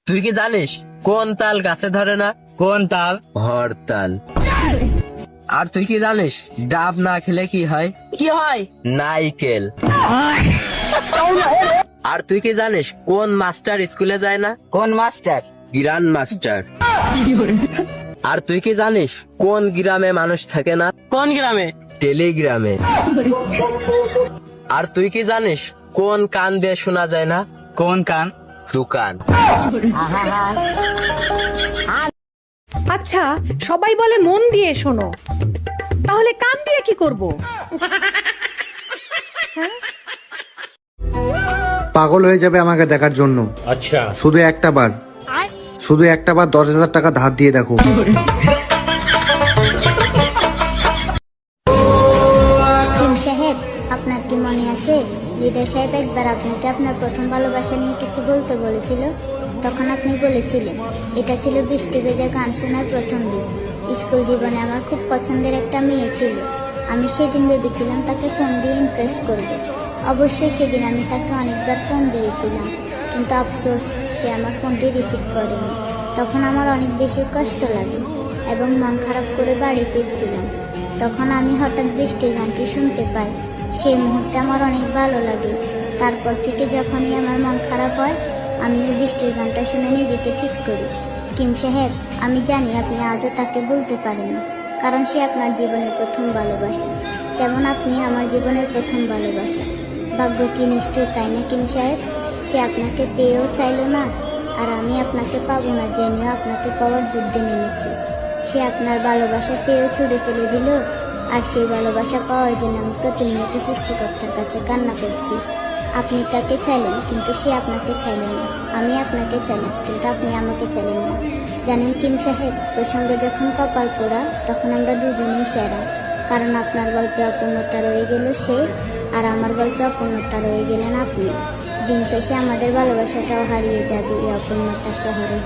তুই কি জানিস কোন তাল গাছে ধরে না? কোন তাল? হরতাল। আর তুই কি জানিস ডাব না খেলে কি হয়? কি হয়? নাইকেল। আর তুই কি জানিস কোন মাস্টার স্কুলে যায় না? কোন মাস্টার? Grand master. আর তুই কি জানিস কোন গ্রামে মানুষ থাকে না? কোন গ্রামে? টেলিগ্রামে। আর তুই কি জানিস কোন কান দিয়ে শোনা যায় না? কোন কান? দোকান। আচ্ছা, সবাই বলে মন দিয়ে শোনো, তাহলে কান দিয়ে কি করব? পাগল হয়ে যাবে আমাকে দেখার জন্য। अच्छा শুধু একটা বার 10,000 টাকা ধার দিয়ে দেখো। কিম সাহেব, আপনার কি মনে আছে লিডার সাহেব একবার আপনাকে আপনার প্রথম ভালোবাসা নিয়ে কিছু বলতে বলেছিল? তখন আপনি বলেছিলেন এটা ছিল বৃষ্টি ভেজা গান শোনার প্রথম দিন। স্কুল জীবনে আমার খুব পছন্দের একটা মেয়ে ছিল। আমি সেদিন ভেবেছিলাম তাকে ফোন দিয়ে ইমপ্রেস করব। অবশ্যই সেদিন আমি তাকে অনেকবার ফোন দিয়েছিলাম, কিন্তু আফসোস সে আমার ফোনটি রিসিভ করেনি। তখন আমার অনেক বেশি কষ্ট লাগে এবং মন খারাপ করে বাড়ি ফিরছিলাম। তখন আমি হঠাৎ বৃষ্টির গানটি শুনতে পাই। সেই মুহূর্তে আমার অনেক ভালো লাগে। তারপর থেকে যখনই আমার মন খারাপ হয় আমি ওই বৃষ্টির গানটা শুনে নিজেকে ঠিক করি। কিম সাহেব, আমি জানি আপনি আজও তাকে বলতে পারেন না, কারণ সে আপনার জীবনের প্রথম ভালোবাসা, তেমন আপনি আমার জীবনের প্রথম ভালোবাসা। ভাগ্য কি নিষ্ঠুর, তাই না কিম সাহেব? সে আপনাকে পেয়েও চাইল না, আর আমি আপনাকে পাবো না জেনেও আপনাকে পাওয়ার যুদ্ধে নেমেছি। সে আপনার ভালোবাসা পেয়েও ছুড়ে ফেলে দিল, আর সেই ভালোবাসা পাওয়ার জন্য আমি প্রতিনিয়ত সৃষ্টিকর্তার কাছে কান্না করছি। আপনি তাকে চাইলেন, কিন্তু সে আপনাকে চাইলেন না। আমি আপনাকে চাইলাম, কিন্তু আপনি আমাকে চাইলেন না। জানেন কিম সাহেব, প্রসঙ্গ যখন কপাল পোড়া, তখন আমরা দুজনেই সেরা। কারণ আপনার গল্পে অপূর্ণতা রয়ে গেল সে, আর আমার গল্পে অপূর্ণতা রয়ে গেলেন আপনি। দিন শেষে আমাদের ভালোবাসাটাও হারিয়ে যাবে এই অপূর্ণতার শহরে।